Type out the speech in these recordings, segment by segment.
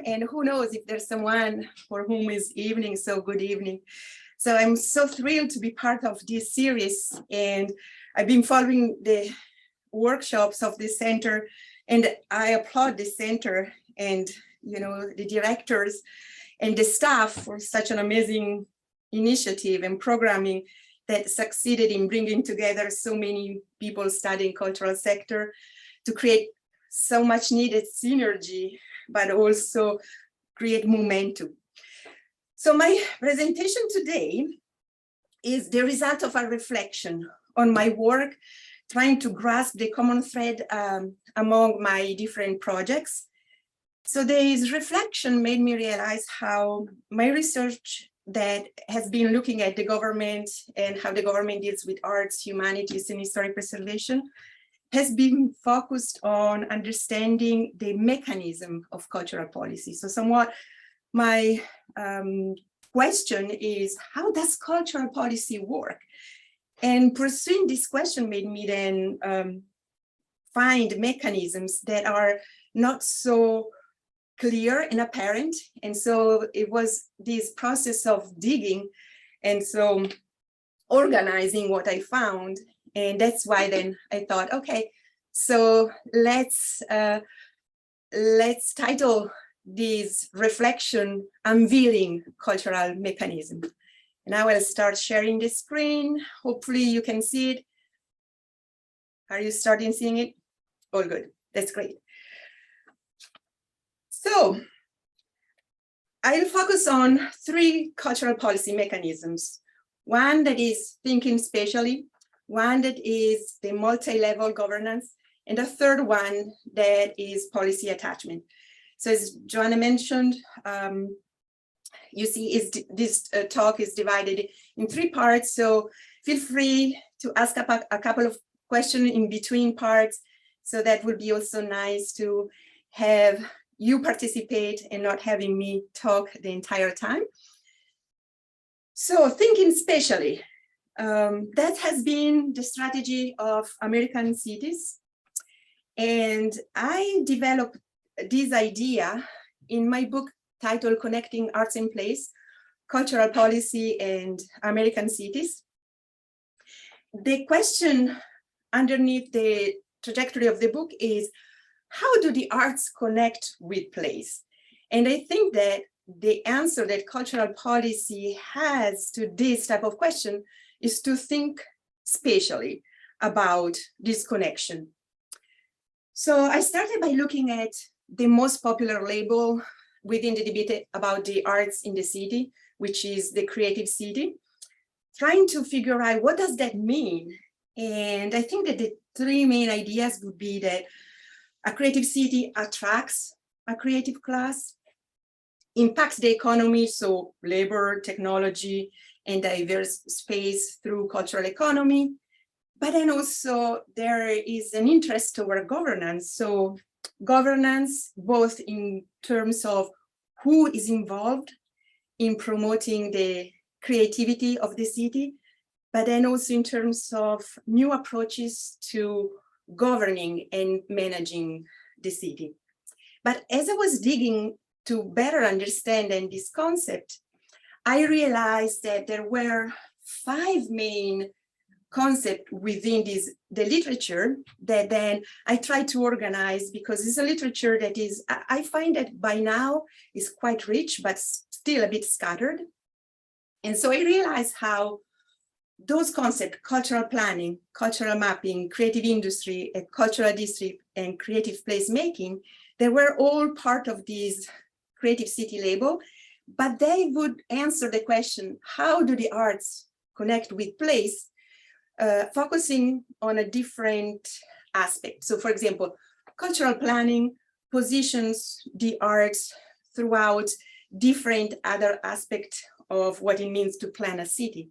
And who knows if there's someone for whom is evening, so good evening. So I'm so thrilled to be part of this series, and I've been following the workshops of this center, and I applaud the center and the directors and the staff for such an amazing initiative and programming that succeeded in bringing together so many people studying cultural sector to create so much needed synergy, but also create momentum. So my presentation today is the result of a reflection on my work, trying to grasp the common thread among my different projects. So this reflection made me realize how my research that has been looking at the government and how the government deals with arts, humanities, and historic preservation has been focused on understanding the mechanism of cultural policy. So somewhat my question is, how does cultural policy work? And pursuing this question made me then find mechanisms that are not so clear and apparent. And so it was this process of digging and so organizing what I found. And that's why then I thought, okay, so let's title this reflection Unveiling Cultural Mechanism. And I will start sharing the screen. Hopefully you can see it. Are you starting seeing it? All good, that's great. So I'll focus on three cultural policy mechanisms. One that is thinking spatially, one that is the multi-level governance, and a third one that is policy attachment. So as Joanna mentioned, you see this talk is divided in three parts. So feel free to ask a couple of questions in between parts. So that would be also nice to have you participate and not having me talk the entire time. So thinking spatially, that has been the strategy of American cities. And I developed this idea in my book titled Connecting Arts and Place, Cultural Policy and American Cities. The question underneath the trajectory of the book is, how do the arts connect with place? And I think that the answer that cultural policy has to this type of question is to think spatially about this connection. So I started by looking at the most popular label within the debate about the arts in the city, which is the creative city, trying to figure out what does that mean. And I think that the three main ideas would be that a creative city attracts a creative class, impacts the economy, so labor, technology, and diverse space through cultural economy. But then also there is an interest toward governance. So governance, both in terms of who is involved in promoting the creativity of the city, but then also in terms of new approaches to governing and managing the city. But as I was digging to better understand this concept, I realized that there were 5 main concepts within the literature that then I tried to organize, because it's a literature that is, I find that by now is quite rich, but still a bit scattered. And so I realized how those concepts, cultural planning, cultural mapping, creative industry, a cultural district, and creative placemaking, they were all part of this creative city label, but they would answer the question, how do the arts connect with place, focusing on a different aspect. So for example, cultural planning positions the arts throughout different other aspects of what it means to plan a city.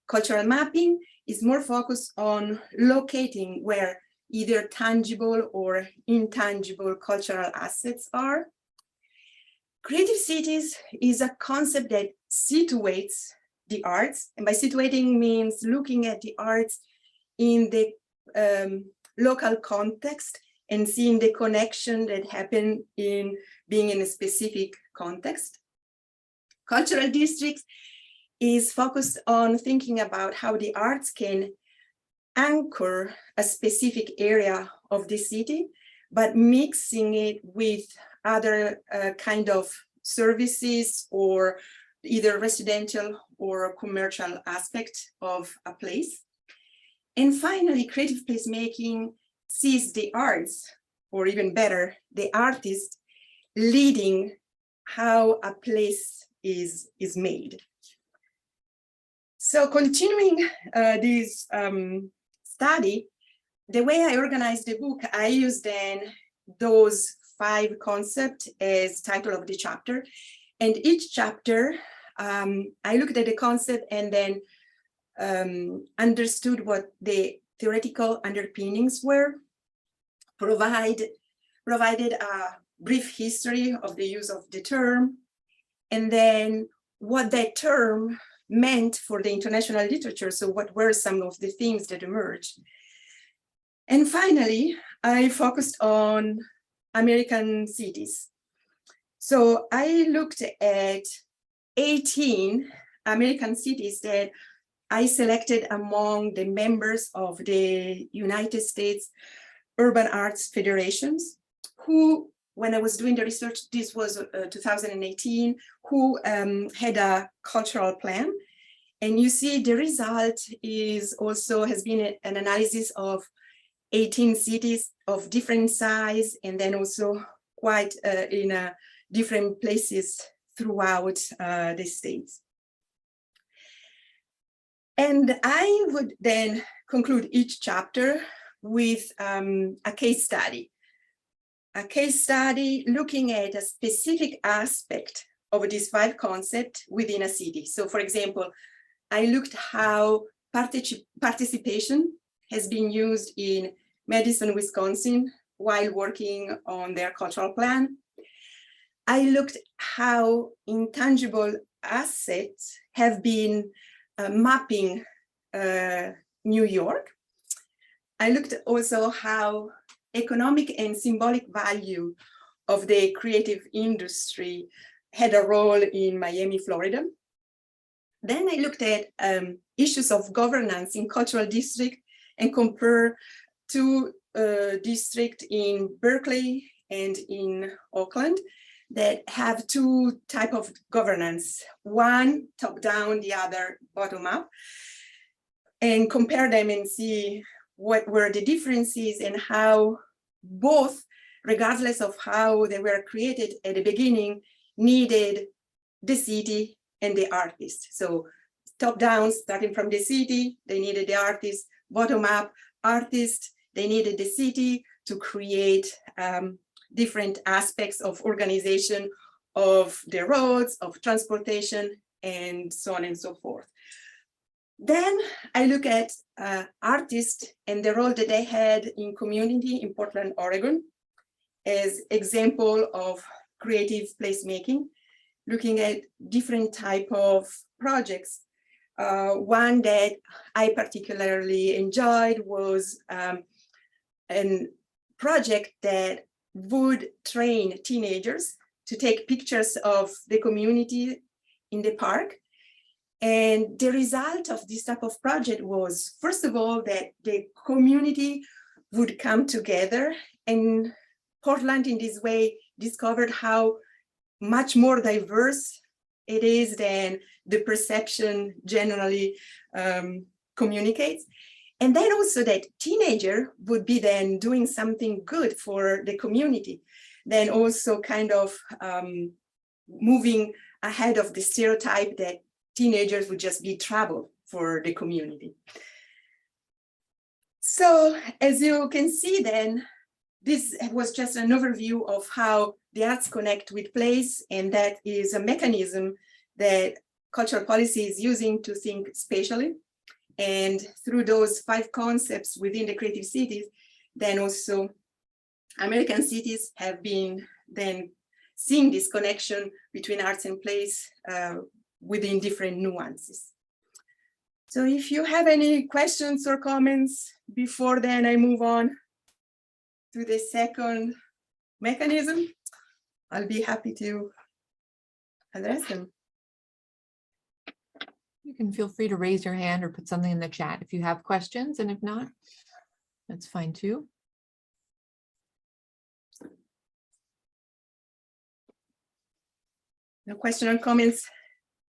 Cultural mapping is more focused on locating where either tangible or intangible cultural assets are. Creative cities is a concept that situates the arts, and by situating means looking at the arts in the local context and seeing the connection that happen in being in a specific context. Cultural districts is focused on thinking about how the arts can anchor a specific area of the city, but mixing it with other kind of services or either residential or commercial aspect of a place. And finally, creative placemaking sees the arts, or even better, the artist leading how a place is made. So continuing this study, the way I organized the book, I used then those 5 concepts as title of the chapter. And each chapter, I looked at the concept and then understood what the theoretical underpinnings were, provided a brief history of the use of the term, and then what that term meant for the international literature. So what were some of the themes that emerged? And finally, I focused on American cities. So I looked at 18 American cities that I selected among the members of the United States Urban Arts Federations, who, when I was doing the research, this was 2018, who had a cultural plan. And you see the result is also has been an analysis of 18 cities of different size, and then also quite in different places throughout the states. And I would then conclude each chapter with a case study. A case study looking at a specific aspect of these 5 concepts within a city. So for example, I looked how participation has been used in Madison, Wisconsin, while working on their cultural plan. I looked how intangible assets have been mapping New York. I looked also how economic and symbolic value of the creative industry had a role in Miami, Florida. Then I looked at issues of governance in cultural district and compare 2 districts in Berkeley and in Oakland that have 2 types of governance, one top down, the other bottom up, and compare them and see what were the differences and how both, regardless of how they were created at the beginning, needed the city and the artist. So top down, starting from the city, they needed the artist. Bottom up, artist, they needed the city to create different aspects of organization of the roads, of transportation, and so on and so forth. Then I look at artists and the role that they had in community in Portland, Oregon, as example of creative placemaking, looking at different type of projects. One that I particularly enjoyed was a project that would train teenagers to take pictures of the community in the park. And the result of this type of project was, first of all, that the community would come together, and Portland in this way discovered how much more diverse it is than the perception generally communicates. And then also that teenager would be then doing something good for the community, then also kind of moving ahead of the stereotype that teenagers would just be trouble for the community. So as you can see then, this was just an overview of how the arts connect with place, and that is a mechanism that cultural policy is using to think spatially. And through those 5 concepts within the creative cities, then also American cities have been then seeing this connection between arts and place within different nuances. So if you have any questions or comments before then I move on to the second mechanism. I'll be happy to address them. You can feel free to raise your hand or put something in the chat if you have questions, and if not, that's fine too. No question or comments?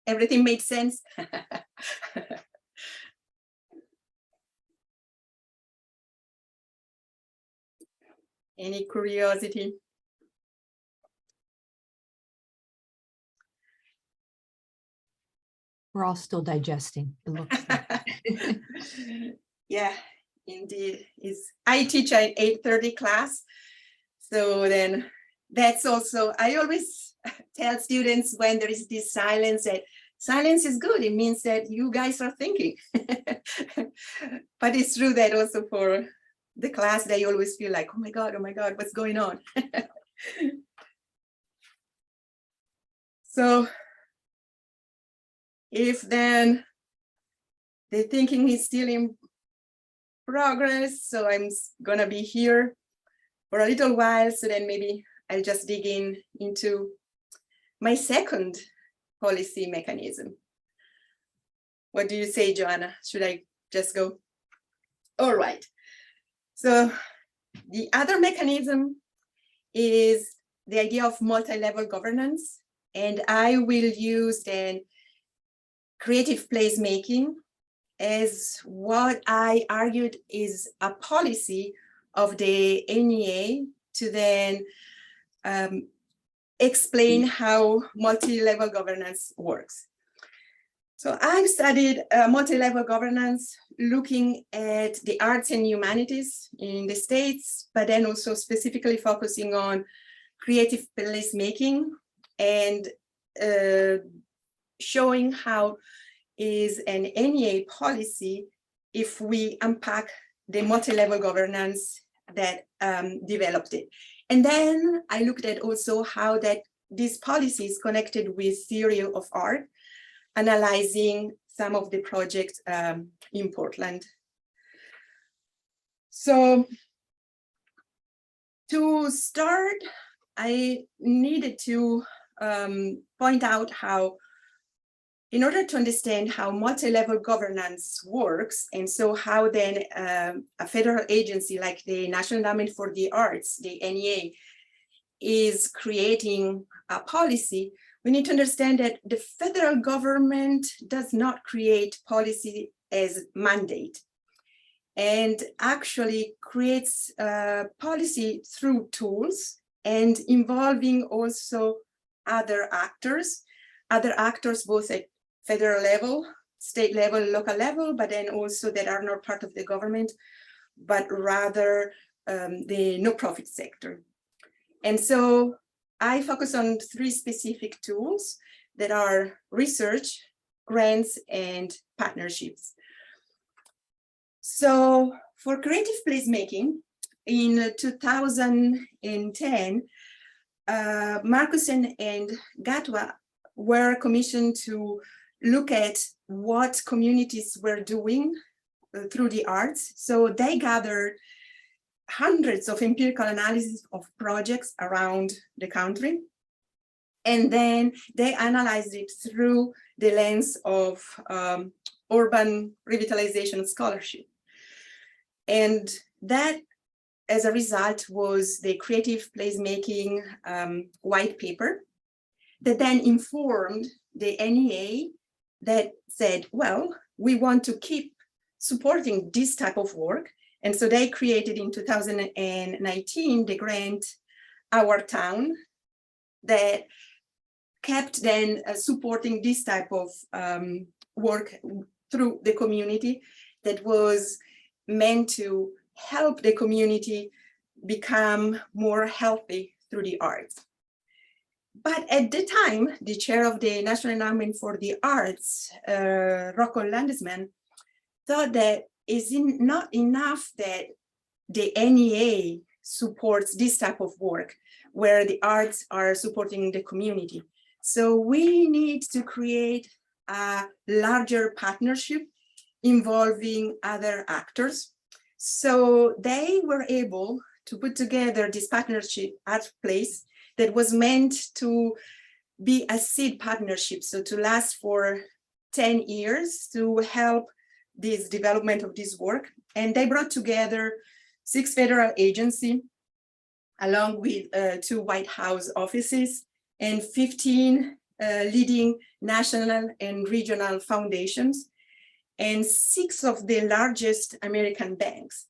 Everything made sense? Any curiosity? We're all still digesting, it looks like. Yeah, indeed. I teach an 8:30 class. So then that's also, I always tell students when there is this silence that silence is good. It means that you guys are thinking. But it's true that also for the class, they always feel like, oh my God, what's going on? So if then the thinking is still in progress, so I'm gonna be here for a little while, so then maybe I'll just dig into my second policy mechanism. What do you say, Joanna? Should I just go? All right. So the other mechanism is the idea of multi-level governance, and I will use then creative placemaking as what I argued is a policy of the NEA to then explain how multi-level governance works. So I've studied multi-level governance looking at the arts and humanities in the States, but then also specifically focusing on creative placemaking and showing how is an NEA policy if we unpack the multi-level governance that developed it. And then I looked at also how that this policy is connected with theory of art, analyzing some of the projects in Portland. So to start, I needed to point out how, in order to understand how multi-level governance works, and so how then a federal agency like the National Endowment for the Arts, the NEA, is creating a policy, we need to understand that the federal government does not create policy as mandate, and actually creates policy through tools and involving also other actors both at federal level, state level, local level, but then also that are not part of the government, but rather the no-profit sector. And so I focus on three specific tools that are research, grants, and partnerships. So for creative placemaking, in 2010, Markusen and Gatwa were commissioned to look at what communities were doing through the arts. So they gathered hundreds of empirical analyses of projects around the country. And then they analyzed it through the lens of urban revitalization scholarship. And that, as a result, was the creative placemaking white paper that then informed the NEA that said, well, we want to keep supporting this type of work. And so they created in 2019 the grant Our Town that kept then supporting this type of work through the community that was meant to help the community become more healthy through the arts. But at the time, the chair of the National Endowment for the Arts, Rocco Landesman, thought that it's not enough that the NEA supports this type of work where the arts are supporting the community. So we need to create a larger partnership involving other actors. So they were able to put together this partnership at place that was meant to be a seed partnership, so to last for 10 years to help this development of this work. And they brought together 6 federal agencies, along with 2 White House offices and 15 leading national and regional foundations, and 6 of the largest American banks.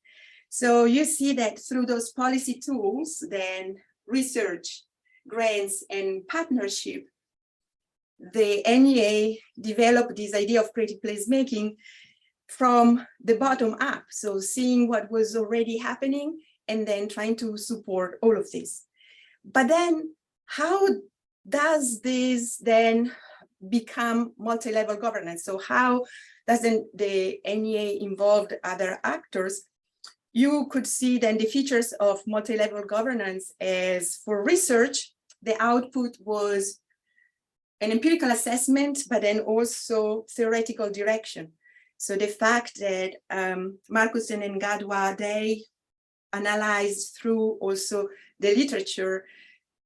So you see that through those policy tools, then research, grants, and partnership, the NEA developed this idea of creative placemaking from the bottom up. So seeing what was already happening and then trying to support all of this. But then how does this then become multi-level governance? So how doesn't the NEA involve other actors? You could see then the features of multi-level governance as for research, the output was an empirical assessment, but then also theoretical direction. So the fact that Markussen and Gadwa, they analyzed through also the literature,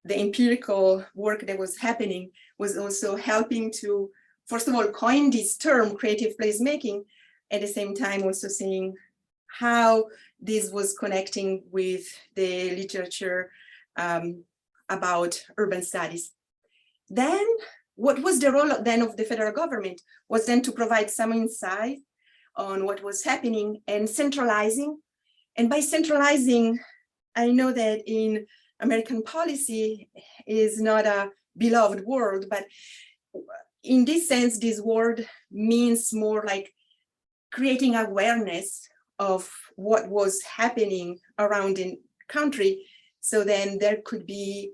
the empirical work that was happening was also helping to, first of all, coin this term, creative placemaking, at the same time also seeing how this was connecting with the literature about urban studies. Then what was the role then of the federal government was then to provide some insight on what was happening and centralizing. And by centralizing, I know that in American policy is not a beloved word, but in this sense, this word means more like creating awareness of what was happening around the country. So then there could be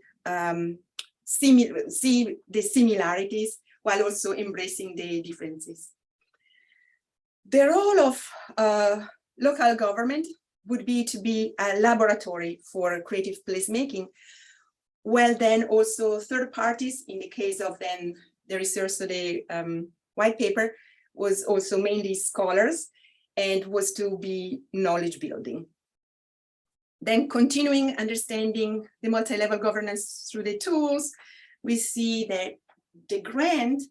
see the similarities while also embracing the differences. The role of local government would be to be a laboratory for creative placemaking, while then also third parties, in the case of then the research, so the white paper was also mainly scholars and was to be knowledge building. Then continuing understanding the multi-level governance through the tools, we see that the grant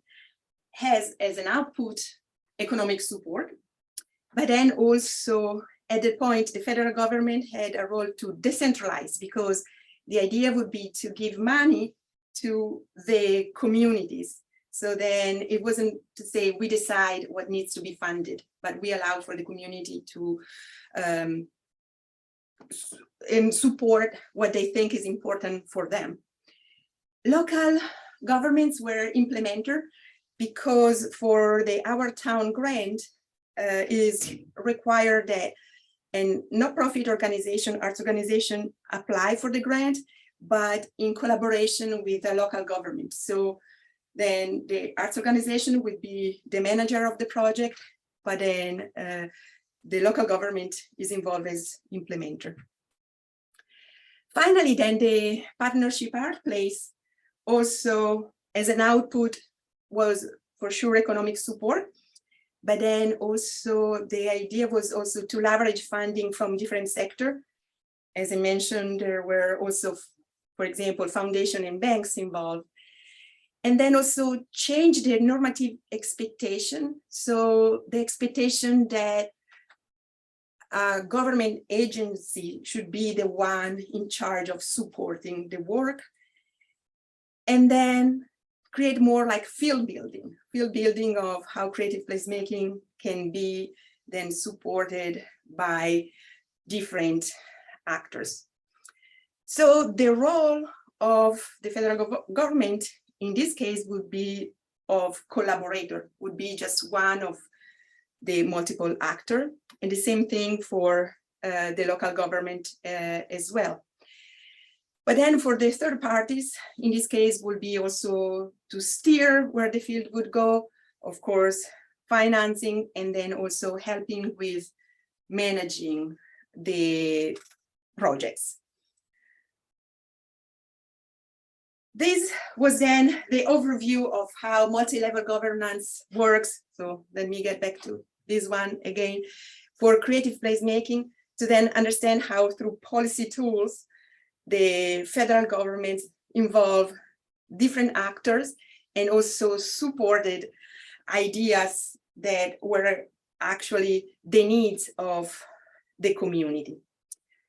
has as an output economic support, but then also at the point the federal government had a role to decentralize, because the idea would be to give money to the communities. So then it wasn't to say we decide what needs to be funded, but we allow for the community to and support what they think is important for them. Local governments were implementer because for the Our Town grant is required that a not-profit organization, arts organization, apply for the grant, but in collaboration with the local government. So then the arts organization would be the manager of the project, but then the local government is involved as implementer. Finally, then the partnership art place also as an output was for sure economic support, but then also the idea was also to leverage funding from different sectors. As I mentioned, there were also, for example, foundation and banks involved. And then also change the normative expectation. So the expectation that a government agency should be the one in charge of supporting the work. And then create more like field building of how creative placemaking can be then supported by different actors. So the role of the federal government in this case would be of collaborator, would be just one of the multiple actors, and the same thing for the local government as well. But then for the third parties, in this case, will be also to steer where the field would go, of course, financing, and then also helping with managing the projects. This was then the overview of how multi-level governance works. So let me get back to this one again. For creative placemaking, to then understand how through policy tools, the federal government involve different actors and also supported ideas that were actually the needs of the community.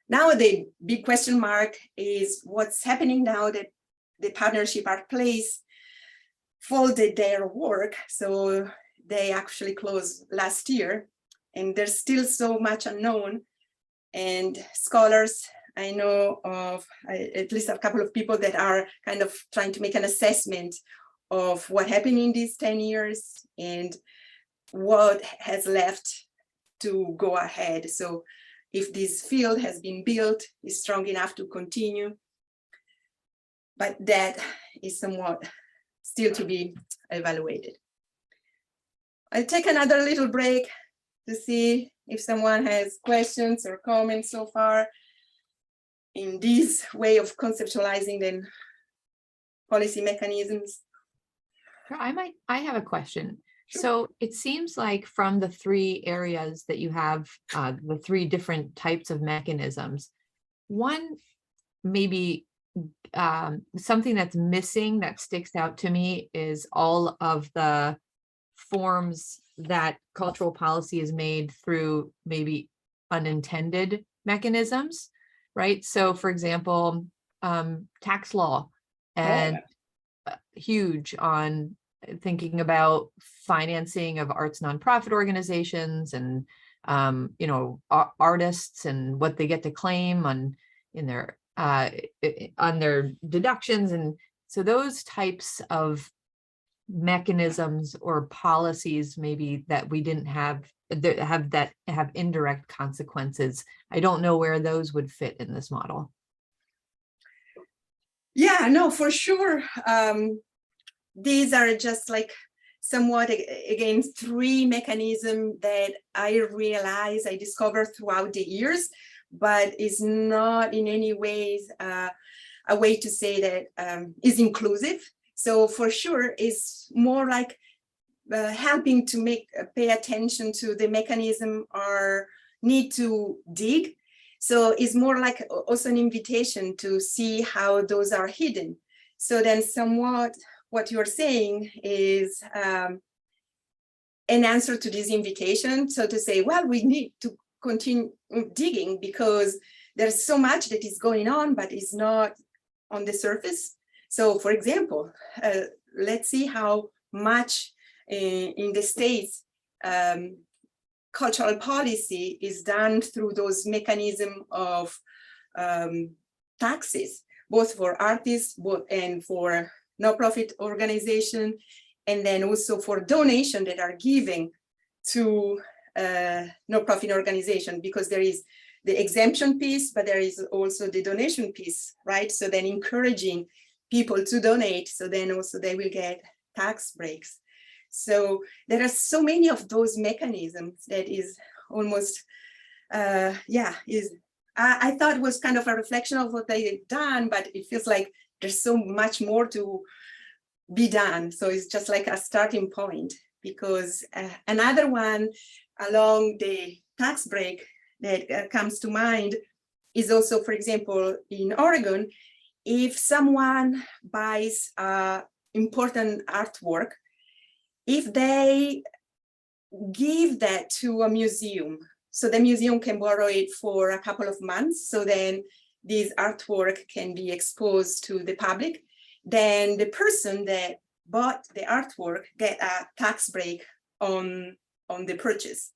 Now the big question mark is what's happening now that the Partnership Art Place folded their work. So they actually closed last year, and there's still so much unknown. And scholars, I know of at least a couple of people that are kind of trying to make an assessment of what happened in these 10 years and what has left to go ahead. So if this field has been built, is strong enough to continue. But that is somewhat still to be evaluated. I'll take another little break to see if someone has questions or comments so far in this way of conceptualizing the policy mechanisms. I have a question. Sure. So it seems like from the three areas that you have, the three different types of mechanisms, one maybe something that's missing that sticks out to me is all of the forms that cultural policy is made through maybe unintended mechanisms, right? So for example, tax law and huge on thinking about financing of arts nonprofit organizations and you know, artists and what they get to claim on their deductions. And so those types of mechanisms or policies maybe that we didn't have that have indirect consequences. I don't know where those would fit in this model. Yeah, no, for sure. These are just like somewhat, again, three mechanisms that I discovered throughout the years, but it's not in any ways a way to say that is inclusive. So for sure, it's more like helping to pay attention to the mechanism or need to dig. So it's more like also an invitation to see how those are hidden. So then somewhat what you're saying is an answer to this invitation. So to say, well, we need to continue digging because there's so much that is going on, but it's not on the surface. So for example, let's see how much in the States cultural policy is done through those mechanisms of taxes, both for artists and for nonprofit organization, and then also for donation that are given to nonprofit organization, because there is the exemption piece, but there is also the donation piece, right? So then encouraging people to donate, so then also they will get tax breaks. So there are so many of those mechanisms that is almost, I thought it was kind of a reflection of what they've done, but it feels like there's so much more to be done. So it's just like a starting point, because another one along the tax break that comes to mind is also, for example, in Oregon, if someone buys important artwork, if they give that to a museum, so the museum can borrow it for a couple of months, so then this artwork can be exposed to the public, then the person that bought the artwork get a tax break on the purchase.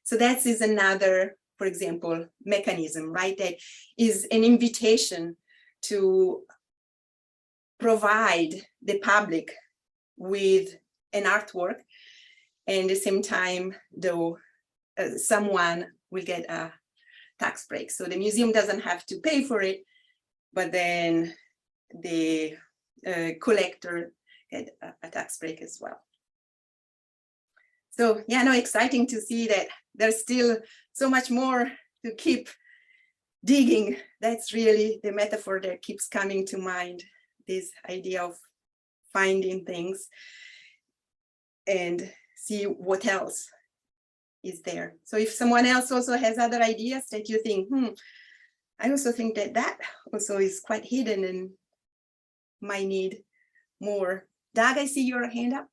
So that is another, for example, mechanism, right? That is an invitation to provide the public with an artwork, and at the same time, though, someone will get a tax break. So the museum doesn't have to pay for it, but then the collector get a tax break as well. So yeah, no, exciting to see that there's still so much more to keep digging. That's really the metaphor that keeps coming to mind, this idea of finding things and see what else is there. So if someone else also has other ideas that you think, I also think that also is quite hidden and might need more. Doug, I see your hand up.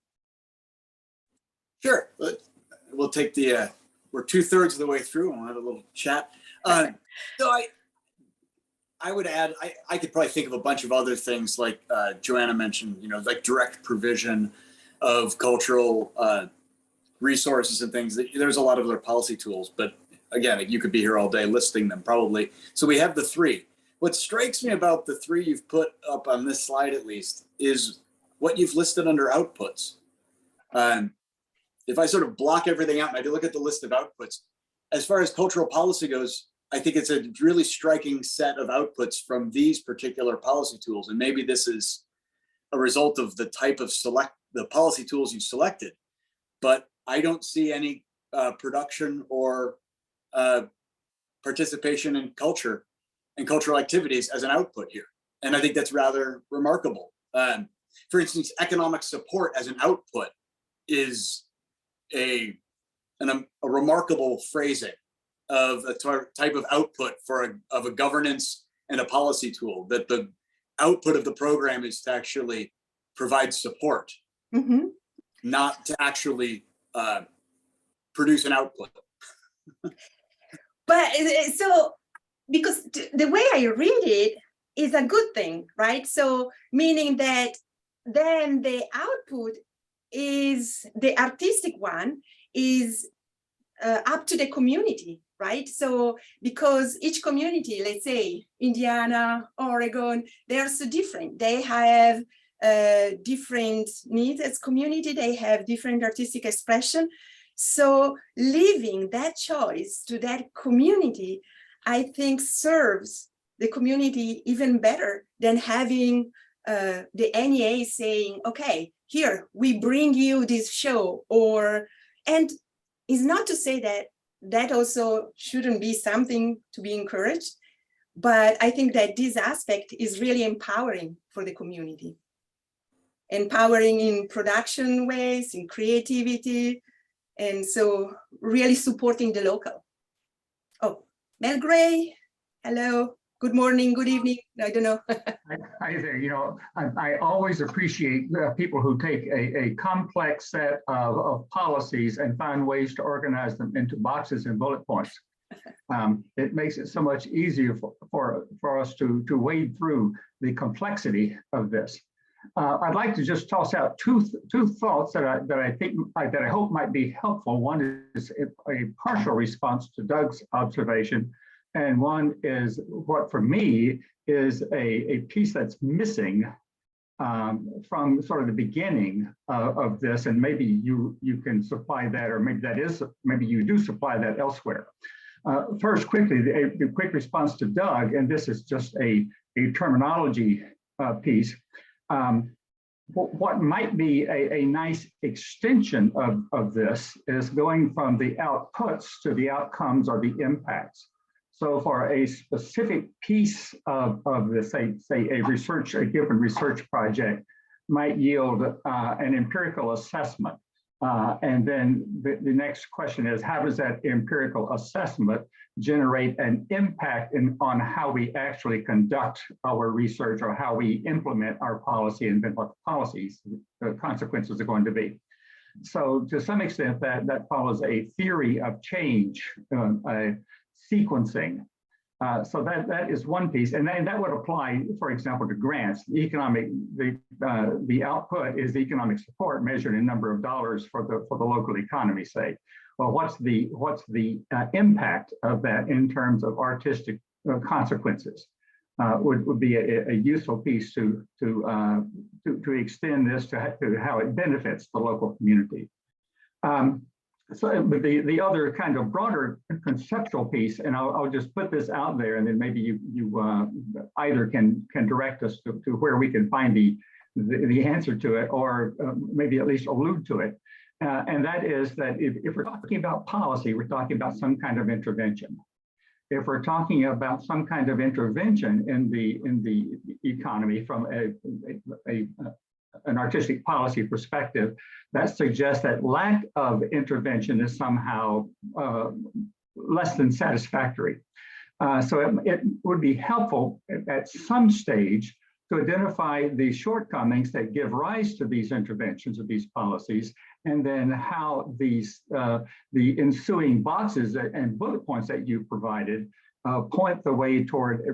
Sure. We'll take the, we're 2/3 of the way through and we'll have a little chat. So I would add, I could probably think of a bunch of other things like Joanna mentioned, you know, like direct provision of cultural resources and things. There's a lot of other policy tools, but again, you could be here all day listing them probably. So we have the three. What strikes me about the three you've put up on this slide, at least, is what you've listed under outputs. If I sort of block everything out and I look at the list of outputs, as far as cultural policy goes, I think it's a really striking set of outputs from these particular policy tools. And maybe this is a result of the type of the policy tools you selected, but I don't see any production or participation in culture and cultural activities as an output here. And I think that's rather remarkable. For instance, economic support as an output is a remarkable phrasing of a type of output of a governance and a policy tool, that the output of the program is to actually provide support, not to actually produce an output. But so, because the way I read it is a good thing, right? So meaning that then the output is, the artistic one is up to the community, right? So because each community, let's say Indiana, Oregon, they are so different. They have different needs as community. They have different artistic expression. So leaving that choice to that community, I think serves the community even better than having the NEA saying, okay, here, we bring you this show, and it's not to say that that also shouldn't be something to be encouraged, but I think that this aspect is really empowering for the community. Empowering in production ways, in creativity, and so really supporting the local. Oh, Mel Gray, hello. Good morning, good evening. I don't know. Hi there. You know, I always appreciate people who take a complex set of policies and find ways to organize them into boxes and bullet points. It makes it so much easier for us to wade through the complexity of this. I'd like to just toss out two thoughts that I hope might be helpful. One is a partial response to Doug's observation, and one is what for me is a piece that's missing from sort of the beginning of this, and maybe you can supply that, or maybe you do supply that elsewhere. First, quickly, a quick response to Doug, and this is just a terminology piece. What might be a nice extension of this is going from the outputs to the outcomes or the impacts. So for a specific piece of this, say a given research project might yield an empirical assessment. And then the next question is, how does that empirical assessment generate an impact on how we actually conduct our research, or how we implement our policy, and then what the policies, the consequences are going to be. So to some extent, that follows a theory of change, sequencing. So that is one piece, and that would apply, for example, to grants. The output is economic support measured in number of dollars for the local economy, say. Well, what's the impact of that in terms of artistic consequences? Would be a useful piece to extend this to how it benefits the local community. So, but the other kind of broader conceptual piece, and I'll just put this out there, and then maybe you either can direct us to where we can find the answer to it, or maybe at least allude to it. And that is that if we're talking about policy, we're talking about some kind of intervention. If we're talking about some kind of intervention in the economy from an artistic policy perspective, that suggests that lack of intervention is somehow less than satisfactory. So it would be helpful at some stage to identify the shortcomings that give rise to these interventions or these policies, and then how these the ensuing boxes and bullet points that you provided point the way toward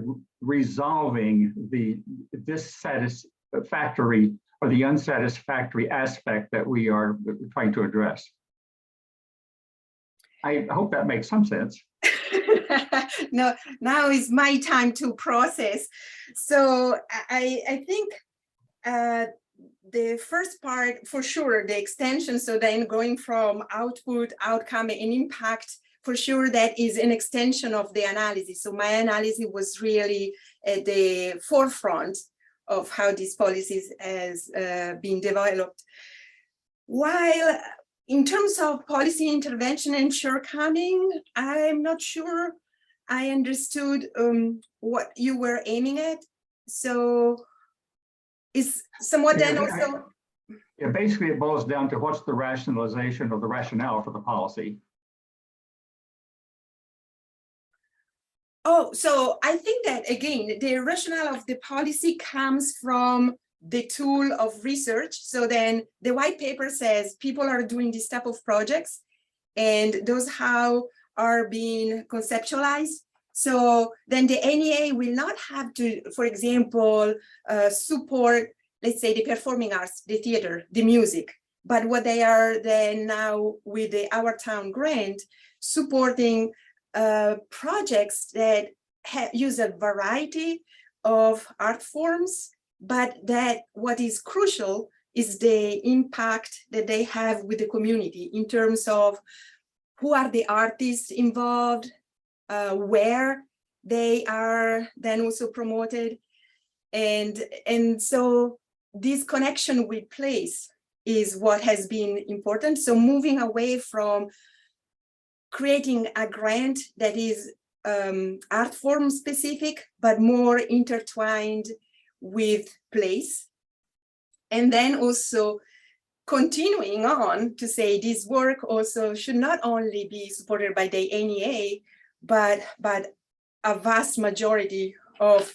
resolving the dissatisfactory or the unsatisfactory aspect that we are trying to address. I hope that makes some sense. No, now is my time to process. So I think the first part, for sure, the extension, so then going from output, outcome, and impact, for sure, that is an extension of the analysis. So my analysis was really at the forefront of how these policies has been developed. While in terms of policy intervention and shortcoming, I'm not sure I understood what you were aiming at. So is somewhat then also. Yeah, basically it boils down to what's the rationalization or the rationale for the policy. Oh, so I think that, again, the rationale of the policy comes from the tool of research. So then the white paper says people are doing this type of projects, and those how are being conceptualized. So then the NEA will not have to, for example, support, let's say, the performing arts, the theater, the music. But what they are then now with the Our Town grant, supporting projects that use a variety of art forms, but that what is crucial is the impact that they have with the community in terms of who are the artists involved, where they are then also promoted. And so this connection with place is what has been important. So moving away from creating a grant that is art form specific, but more intertwined with place. And then also continuing on to say this work also should not only be supported by the NEA, but a vast majority of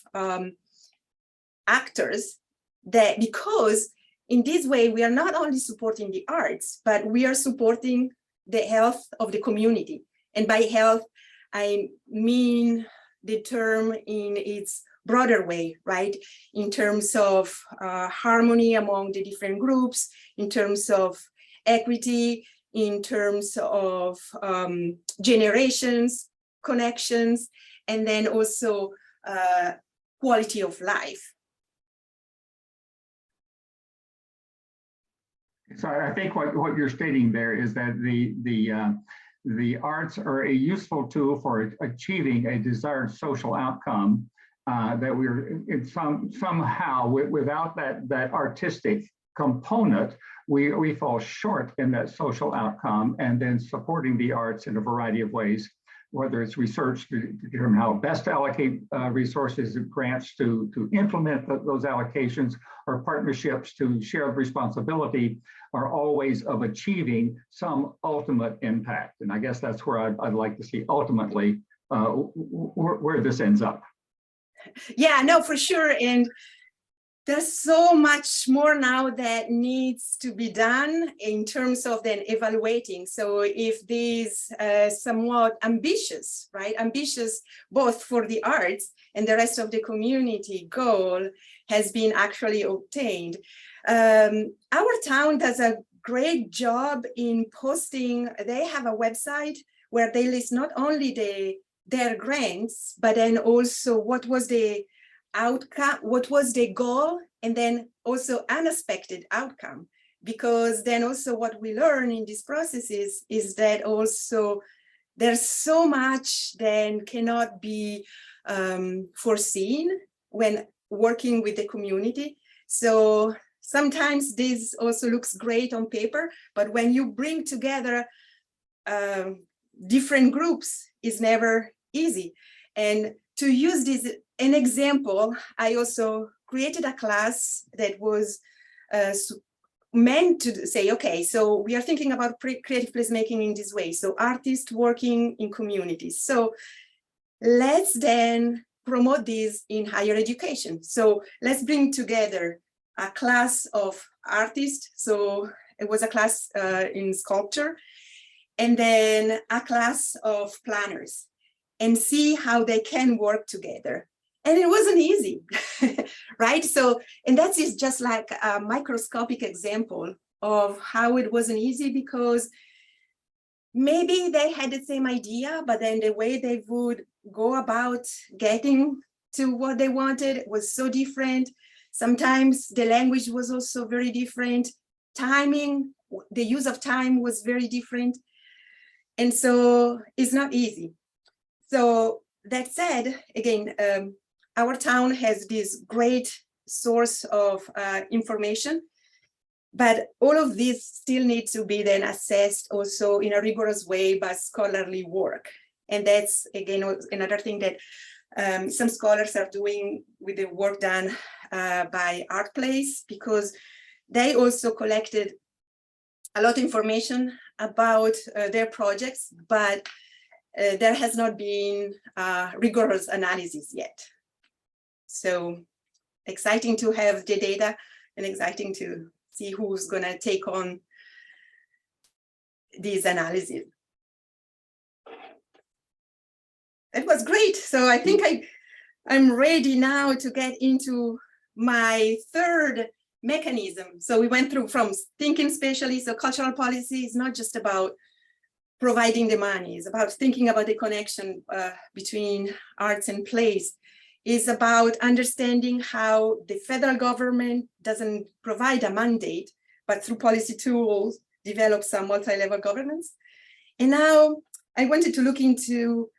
actors, that because in this way, we are not only supporting the arts, but we are supporting the health of the community. And by health, I mean the term in its broader way, right? In terms of harmony among the different groups, in terms of equity, in terms of generations, connections, and then also quality of life. So I think what you're stating there is that the arts are a useful tool for achieving a desired social outcome, that we're somehow without that artistic component, we fall short in that social outcome, and then supporting the arts in a variety of ways, whether it's research to determine how best to allocate resources and grants to implement those allocations, or partnerships to share the responsibility, are always of achieving some ultimate impact. And I guess that's where I'd like to see ultimately where this ends up. Yeah, no, for sure. And there's so much more now that needs to be done in terms of then evaluating. So if these somewhat ambitious, right, ambitious both for the arts and the rest of the community goal has been actually obtained. Our town does a great job in posting. They have a website where they list not only their grants, but then also what was the outcome, what was the goal, and then also unexpected outcome. Because then also what we learn in these processes is that also there's so much then cannot be foreseen when working with the community. So sometimes this also looks great on paper, but when you bring together different groups, is never easy. And to use this an example, I also created a class that was meant to say, okay, so we are thinking about creative placemaking in this way. So artists working in communities. So let's then promote this in higher education. So let's bring together a class of artists. So it was a class in sculpture, and then a class of planners, and see how they can work together. And it wasn't easy, right? So, and that is just like a microscopic example of how it wasn't easy, because maybe they had the same idea, but then the way they would go about getting to what they wanted was so different. Sometimes the language was also very different. Timing, the use of time was very different. And so it's not easy. So that said, again, our town has this great source of information, but all of this still needs to be then assessed also in a rigorous way by scholarly work. And that's, again, another thing that some scholars are doing with the work done by Art Place, because they also collected a lot of information about their projects, but there has not been rigorous analysis yet. So exciting to have the data, and exciting to see who's going to take on these analyses. It was great. So I think I'm ready now to get into my third mechanism. So we went through from thinking spatially. So cultural policy is not just about providing the money. It's about thinking about the connection between arts and place. It's about understanding how the federal government doesn't provide a mandate, but through policy tools, develops a multi-level governance. And now I wanted to look into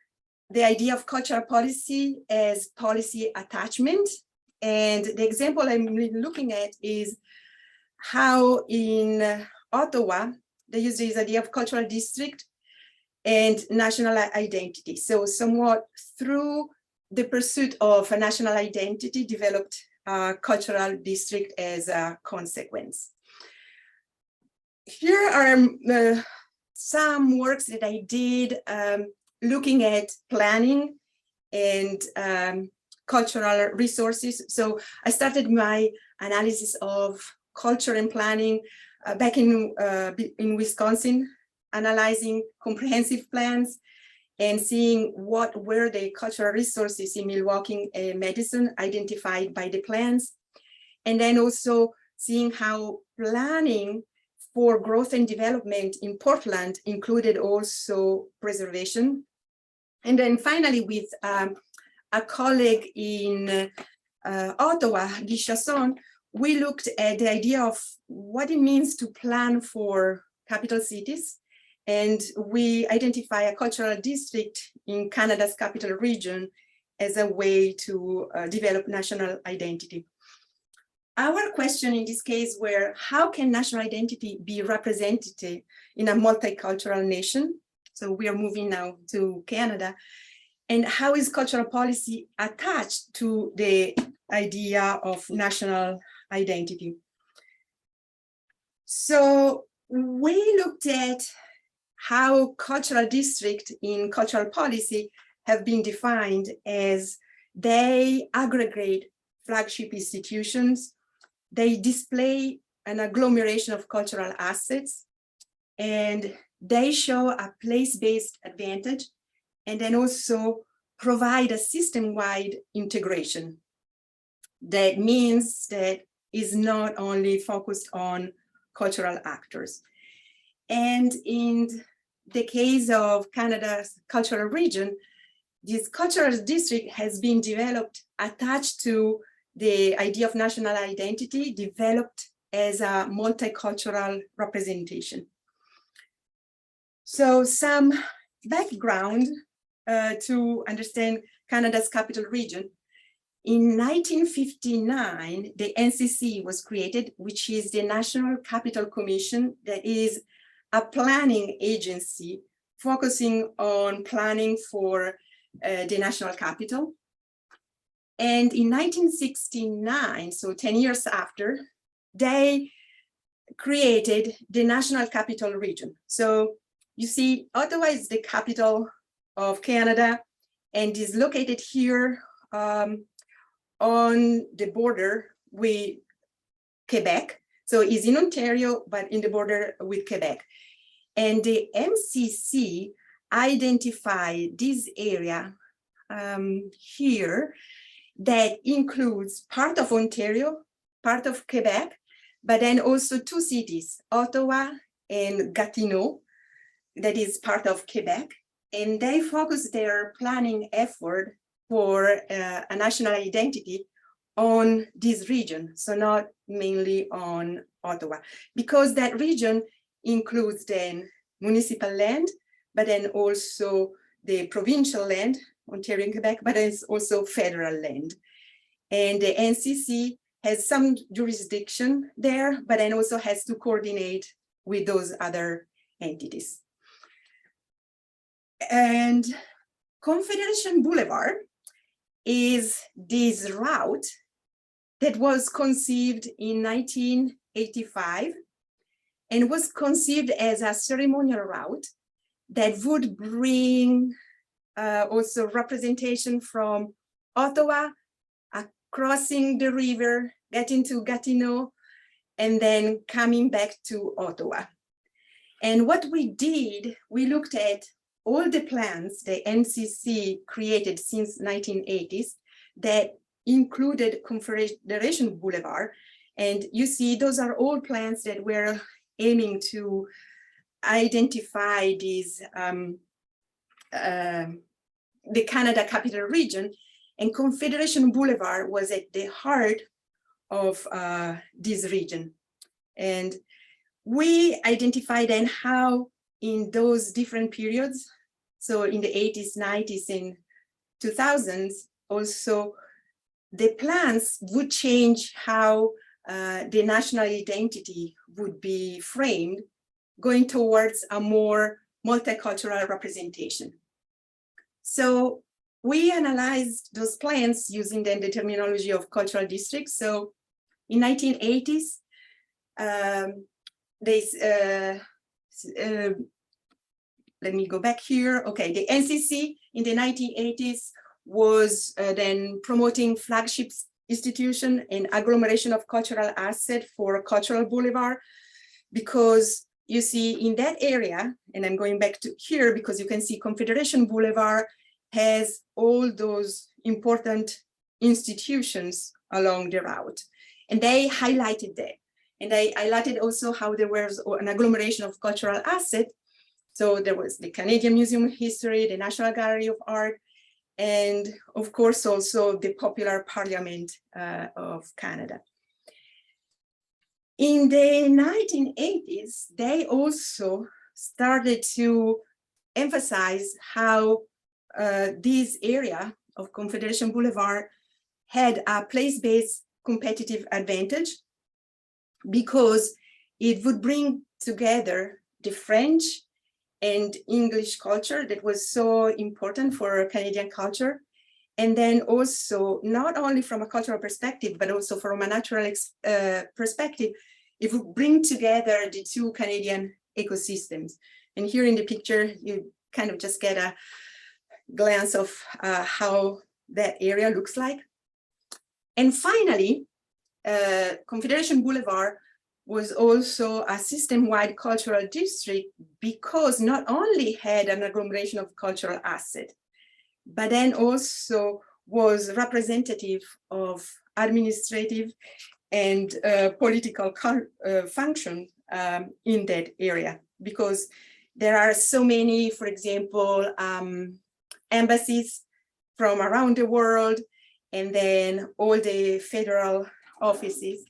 the idea of cultural policy as policy attachment. And the example I'm looking at is how in Ottawa, they use this idea of cultural district and national identity. So somewhat through the pursuit of a national identity, developed a cultural district as a consequence. Here are some works that I did looking at planning and cultural resources. So I started my analysis of culture and planning back in Wisconsin, analyzing comprehensive plans and seeing what were the cultural resources in Milwaukee and Madison identified by the plans. And then also seeing how planning for growth and development in Portland included also preservation. And then finally with a colleague in Ottawa, Guy Chasson, we looked at the idea of what it means to plan for capital cities. And we identify a cultural district in Canada's capital region as a way to develop national identity. Our question in this case were, how can national identity be represented in a multicultural nation? So we are moving now to Canada. And how is cultural policy attached to the idea of national identity? So we looked at how cultural districts in cultural policy have been defined as they aggregate flagship institutions, they display an agglomeration of cultural assets, and they show a place-based advantage, and then also provide a system-wide integration. That means that is not only focused on cultural actors. And in the case of Canada's cultural region, this cultural district has been developed attached to the idea of national identity, developed as a multicultural representation. So some background to understand Canada's capital region. In 1959, the NCC was created, which is the National Capital Commission, that is a planning agency focusing on planning for the national capital. And in 1969, so 10 years after, they created the National Capital Region. So you see, Ottawa is the capital of Canada and is located here on the border with Quebec. So it's in Ontario, but in the border with Quebec. And the MCC identified this area here that includes part of Ontario, part of Quebec, but then also two cities, Ottawa and Gatineau, that is part of Quebec. And they focus their planning effort for a national identity on this region, so not mainly on Ottawa, because that region includes then municipal land, but then also the provincial land, Ontario and Quebec, but it's also federal land. And the NCC has some jurisdiction there, but then also has to coordinate with those other entities. And Confederation Boulevard is this route that was conceived in 1985 and was conceived as a ceremonial route that would bring also representation from Ottawa, crossing the river, getting to Gatineau, and then coming back to Ottawa. And what we did, we looked at all the plans the NCC created since 1980s that included Confederation Boulevard. And you see, those are all plans that were aiming to identify these, the Canada Capital Region, and Confederation Boulevard was at the heart of this region. And we identified then how in those different periods, so in the 80s, 90s, and 2000s, also the plans would change how the national identity would be framed, going towards a more multicultural representation. So we analyzed those plans using then the terminology of cultural districts. So in 1980s, let me go back here. Okay, the NCC in the 1980s was then promoting flagship institution and agglomeration of cultural asset for a cultural boulevard, because you see in that area, and I'm going back to here because you can see Confederation Boulevard has all those important institutions along the route. And they highlighted that. And they highlighted also how there was an agglomeration of cultural assets. So there was the Canadian Museum of History, the National Gallery of Art, and of course also the Popular Parliament of Canada. In the 1980s, they also started to emphasize how this area of Confederation Boulevard had a place-based competitive advantage because it would bring together the French and English culture that was so important for Canadian culture. And then also, not only from a cultural perspective, but also from a natural perspective, it would bring together the two Canadian ecosystems. And here in the picture, you kind of just get a glance of how that area looks like. And finally, Confederation Boulevard was also a system-wide cultural district because not only had an agglomeration of cultural assets, but then also was representative of administrative and political function in that area, because there are so many, for example, embassies from around the world, and then all the federal offices.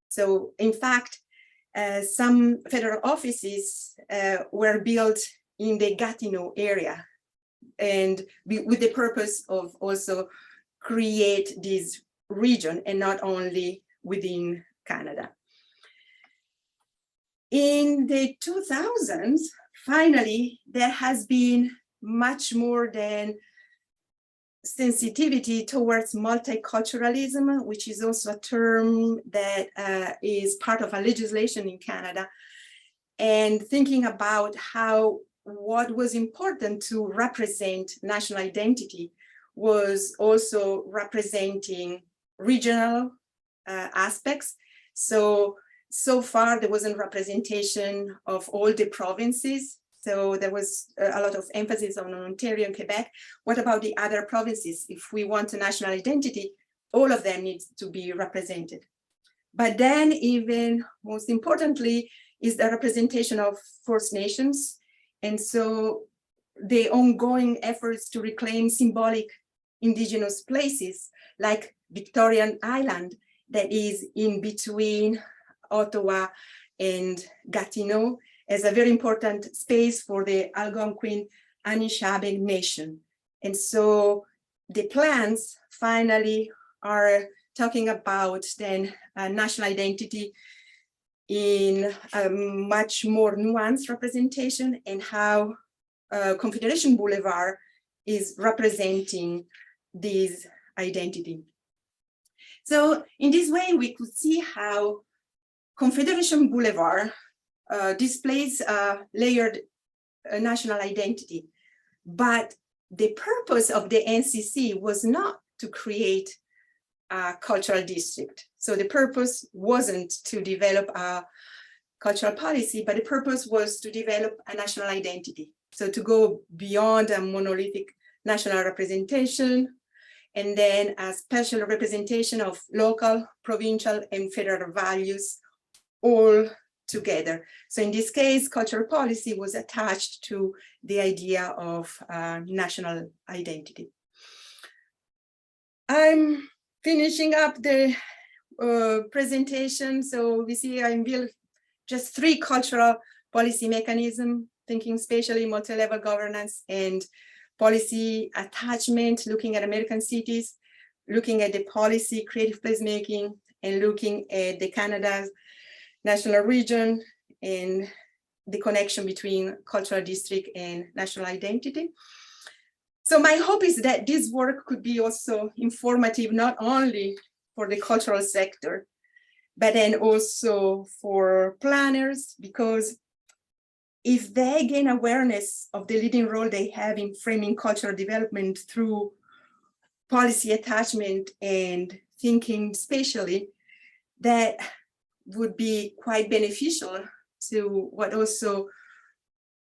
So in fact, some federal offices were built in the Gatineau area, and with the purpose of also create this region and not only within Canada. In the 2000s, finally, there has been much more than sensitivity towards multiculturalism, which is also a term that is part of a legislation in Canada, and thinking about how what was important to represent national identity was also representing regional aspects. So far there wasn't representation of all the provinces. So there was a lot of emphasis on Ontario and Quebec. What about the other provinces? If we want a national identity, all of them need to be represented. But then even most importantly is the representation of First Nations. And so the ongoing efforts to reclaim symbolic Indigenous places like Victorian Island that is in between Ottawa and Gatineau as a very important space for the Algonquin Anishinaabe Nation. And so the plans finally are talking about then national identity in a much more nuanced representation and how Confederation Boulevard is representing this identity. So in this way, we could see how Confederation Boulevard displays a layered national identity, but the purpose of the NCC was not to create a cultural district. So the purpose wasn't to develop a cultural policy, but the purpose was to develop a national identity. So to go beyond a monolithic national representation, and then a special representation of local, provincial, and federal values all together. So in this case, cultural policy was attached to the idea of national identity. I'm finishing up the presentation. So we see I unveiled just 3 cultural policy mechanisms, thinking spatially, multi-level governance, and policy attachment, looking at American cities, looking at the policy, creative placemaking, and looking at the Canada's national region and the connection between cultural district and national identity. So my hope is that this work could be also informative, not only for the cultural sector, but then also for planners, because if they gain awareness of the leading role they have in framing cultural development through policy attachment and thinking spatially, that would be quite beneficial to what also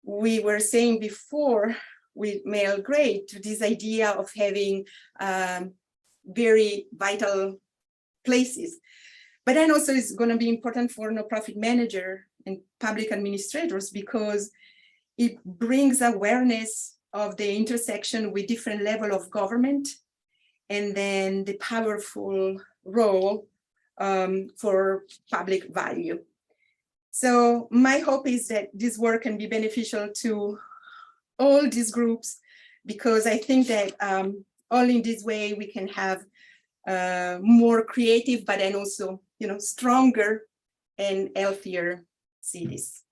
we were saying before with Mel Gray, to this idea of having very vital places. But then also it's going to be important for no-profit manager and public administrators, because it brings awareness of the intersection with different level of government, and then the powerful role for public value. So my hope is that this work can be beneficial to all these groups, because I think that only in this way we can have more creative, but then also, you know, stronger and healthier cities.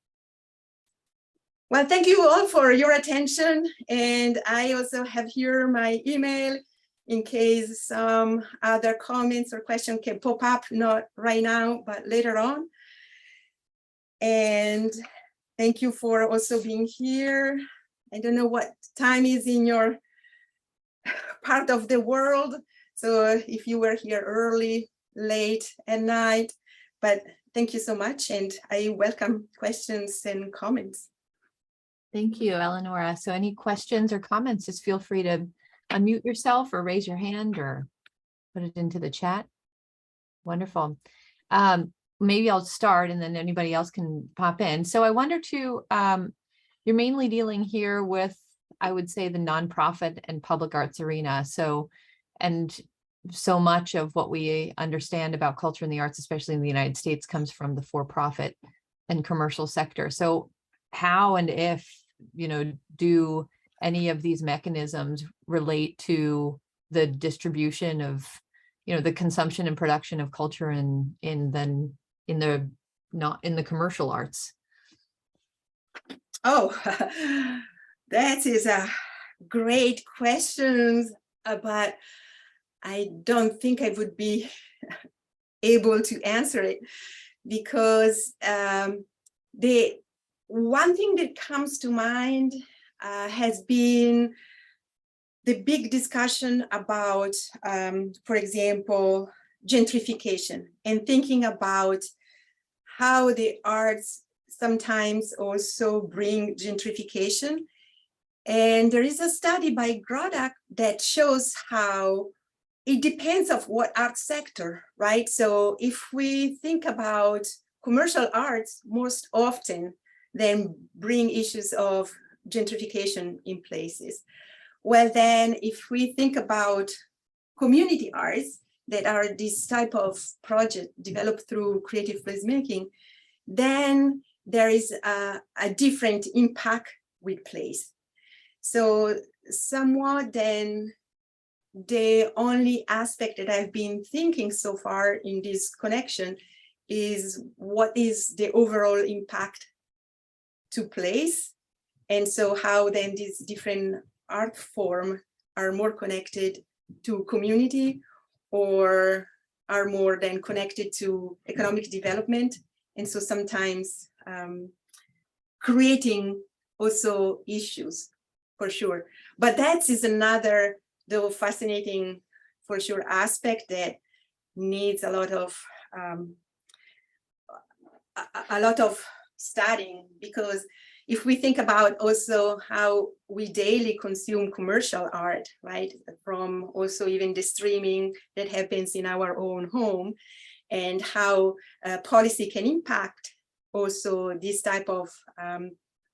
Well, thank you all for your attention. And I also have here my email in case some other comments or questions can pop up, not right now, but later on. And thank you for also being here. I don't know what time is in your part of the world. So if you were here early, late at night, but thank you so much. And I welcome questions and comments. Thank you, Eleonora. So any questions or comments, just feel free to unmute yourself or raise your hand or put it into the chat. Wonderful. Maybe I'll start and then anybody else can pop in. So I wonder too, you're mainly dealing here with, I would say, the nonprofit and public arts arena. So, and so much of what we understand about culture and the arts, especially in the United States, comes from the for-profit and commercial sector. So how and if, you know, do any of these mechanisms relate to the distribution of, you know, the consumption and production of culture in the commercial arts? Oh, that is a great question, but I don't think I would be able to answer it, because the one thing that comes to mind has been the big discussion about, for example, gentrification, and thinking about how the arts sometimes also bring gentrification. And there is a study by Grodak that shows how it depends of what art sector, right? So if we think about commercial arts, most often then bring issues of gentrification in places. Well, then if we think about community arts that are this type of project developed through creative placemaking, then there is a different impact with place. So somewhat then the only aspect that I've been thinking so far in this connection is what is the overall impact to place, and so how then these different art forms are more connected to community or are more than connected to economic development, and so sometimes creating also issues for sure. But that is another though fascinating for sure aspect that needs a lot of studying, because if we think about also how we daily consume commercial art, right, from also even the streaming that happens in our own home, and how policy can impact also this type of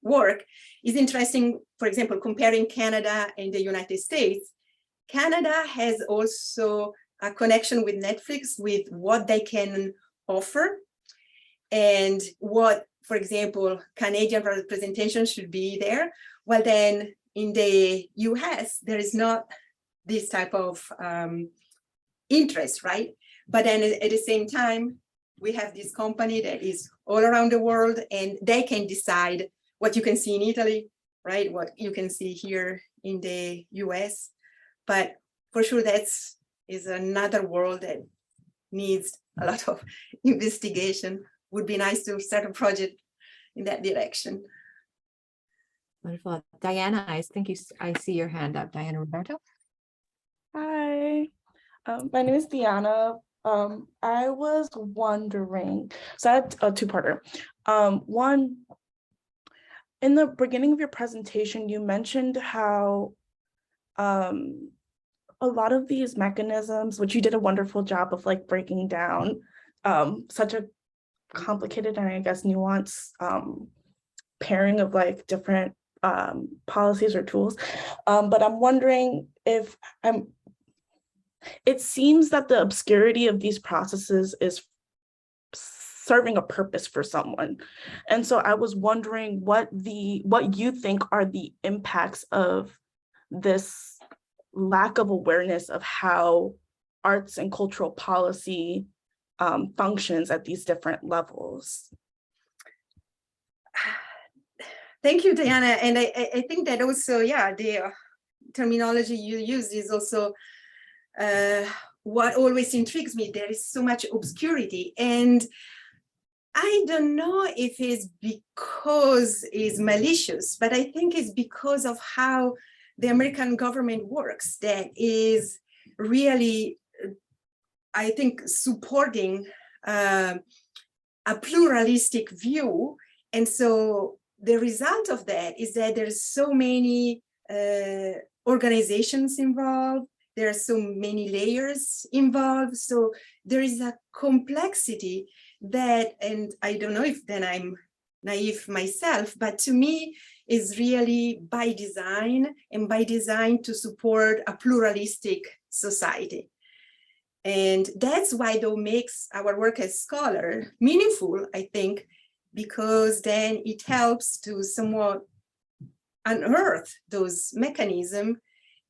work, is interesting. For example, comparing Canada and the United States, Canada has also a connection with Netflix with what they can offer and what, for example, Canadian representation should be there. Well, then in the US, there is not this type of interest, right? But then at the same time, we have this company that is all around the world, and they can decide what you can see in Italy, right? What you can see here in the US. But for sure, is another world that needs a lot of investigation. Would be nice to start a project in that direction. Wonderful. Diana, I think I see your hand up. Diana Roberto. Hi, my name is Diana. I was wondering, so I had a two-parter. One, in the beginning of your presentation, you mentioned how a lot of these mechanisms, which you did a wonderful job of like breaking down, such a complicated and I guess nuanced pairing of like different policies or tools. But I'm wondering if it seems that the obscurity of these processes is serving a purpose for someone. And so I was wondering what you think are the impacts of this lack of awareness of how arts and cultural policy functions at these different levels. Thank you, Diana. And I think that also, yeah, the terminology you use is also what always intrigues me. There is so much obscurity, and I don't know if it's because it's malicious, but I think it's because of how the American government works that is really, I think, supporting a pluralistic view. And so the result of that is that there's so many organizations involved. There are so many layers involved. So there is a complexity that, and I don't know if then I'm naive myself, but to me is really by design, and by design to support a pluralistic society. And that's why though makes our work as scholar meaningful, I think, because then it helps to somewhat unearth those mechanisms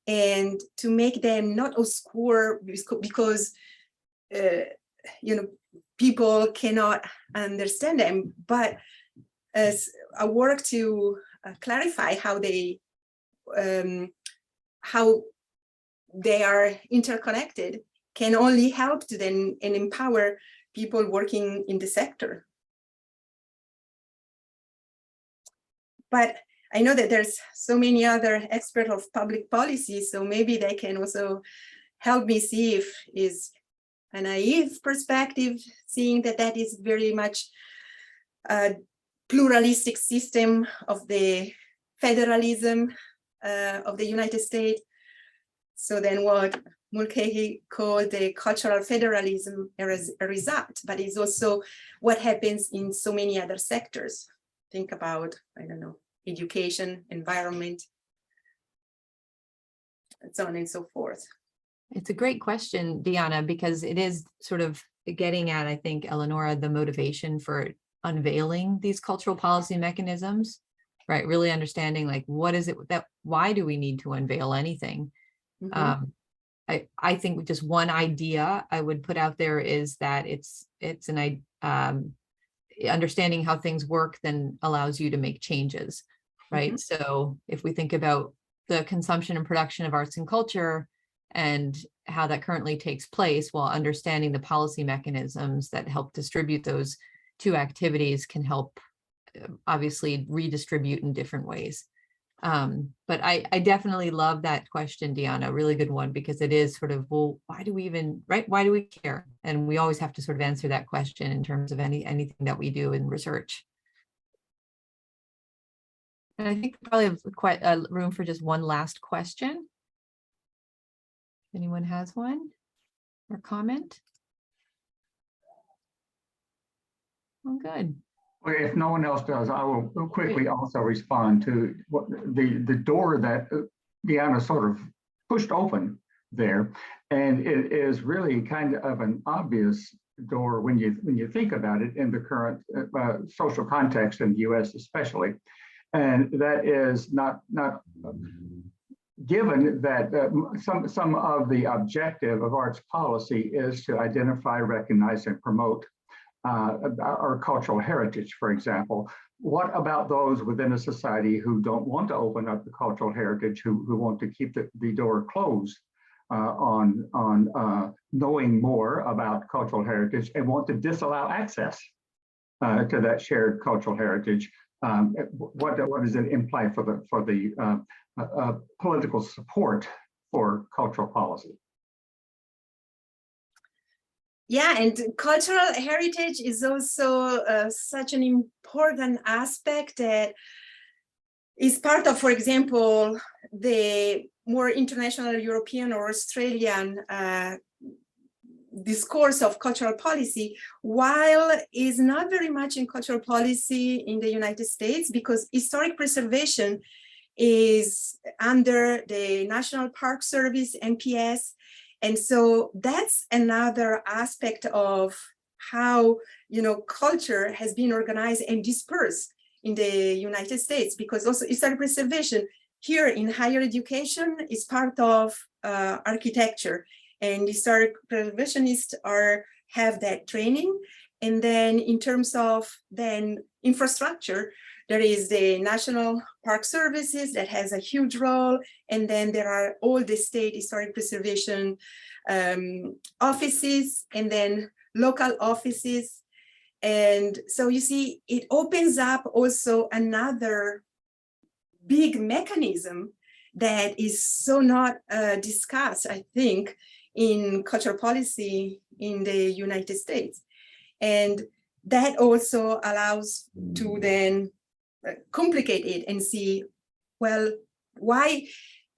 and to make them not obscure because people cannot understand them, but as a work to clarify how they are interconnected can only help to then and empower people working in the sector. But I know that there's so many other experts of public policy, so maybe they can also help me see if is a naive perspective, seeing that that is very much a pluralistic system of the federalism of the United States. So then what Mulcahy called the cultural federalism as a result, but it's also what happens in so many other sectors. Think about, I don't know, education, environment, and so on and so forth. It's a great question, Diana, because it is sort of getting at, I think, Eleonora, the motivation for unveiling these cultural policy mechanisms, right? Really understanding, like, what is it that, why do we need to unveil anything? Mhm. I think just one idea I would put out there is that it's an understanding how things work then allows you to make changes, right? So if we think about the consumption and production of arts and culture and how that currently takes place, while understanding the policy mechanisms that help distribute those two activities can help obviously redistribute in different ways. But I definitely love that question, Diana, really good one, because it is sort of, well, why do we even, right? Why do we care? And we always have to sort of answer that question in terms of anything that we do in research. And I think we probably have quite a room for just one last question. Anyone has one or comment? Oh, good. Well, if no one else does, I will quickly also respond to what the door that Diana sort of pushed open there. And it is really kind of an obvious door when you think about it in the current social context in the US especially. And that is not given that some of the objective of arts policy is to identify, recognize, and promote our cultural heritage, for example. What about those within a society who don't want to open up the cultural heritage, who want to keep the door closed on knowing more about cultural heritage and want to disallow access to that shared cultural heritage? What does it imply for the political support for cultural policy? Yeah, and cultural heritage is also such an important aspect that is part of, for example, the more international European or Australian discourse of cultural policy, while is not very much in cultural policy in the United States, because historic preservation is under the National Park Service, NPS. And so that's another aspect of how, culture has been organized and dispersed in the United States, because also historic preservation here in higher education is part of architecture, and historic preservationists have that training. And then in terms of then infrastructure, there is the National Park Services that has a huge role. And then there are all the state historic preservation offices, and then local offices. And so you see, it opens up also another big mechanism that is so not discussed, I think, in cultural policy in the United States. And that also allows to then complicate it and see, well, why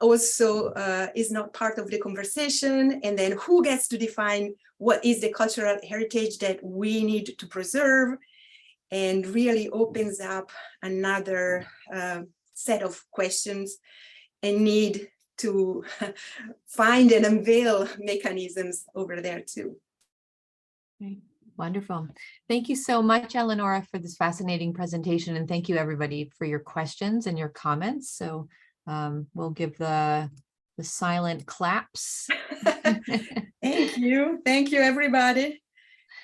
also is not part of the conversation, and then who gets to define what is the cultural heritage that we need to preserve, and really opens up another set of questions and need to find and unveil mechanisms over there too. Great. Wonderful. Thank you so much, Eleonora, for this fascinating presentation. And thank you, everybody, for your questions and your comments. So we'll give the silent claps. Thank you. Thank you, everybody.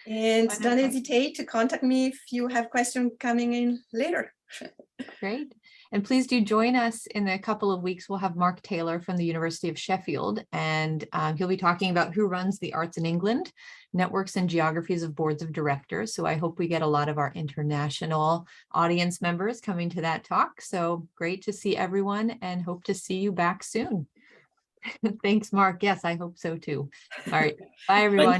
And Wonderful. Don't hesitate to contact me if you have questions coming in later. Great. And please do join us in a couple of weeks. We'll have Mark Taylor from the University of Sheffield, and he'll be talking about who runs the arts in England. networks and geographies of boards of directors. So I hope we get a lot of our international audience members coming to that talk. So great to see everyone and hope to see you back soon. Thanks, Mark. Yes, I hope so too. All right. Bye, everyone.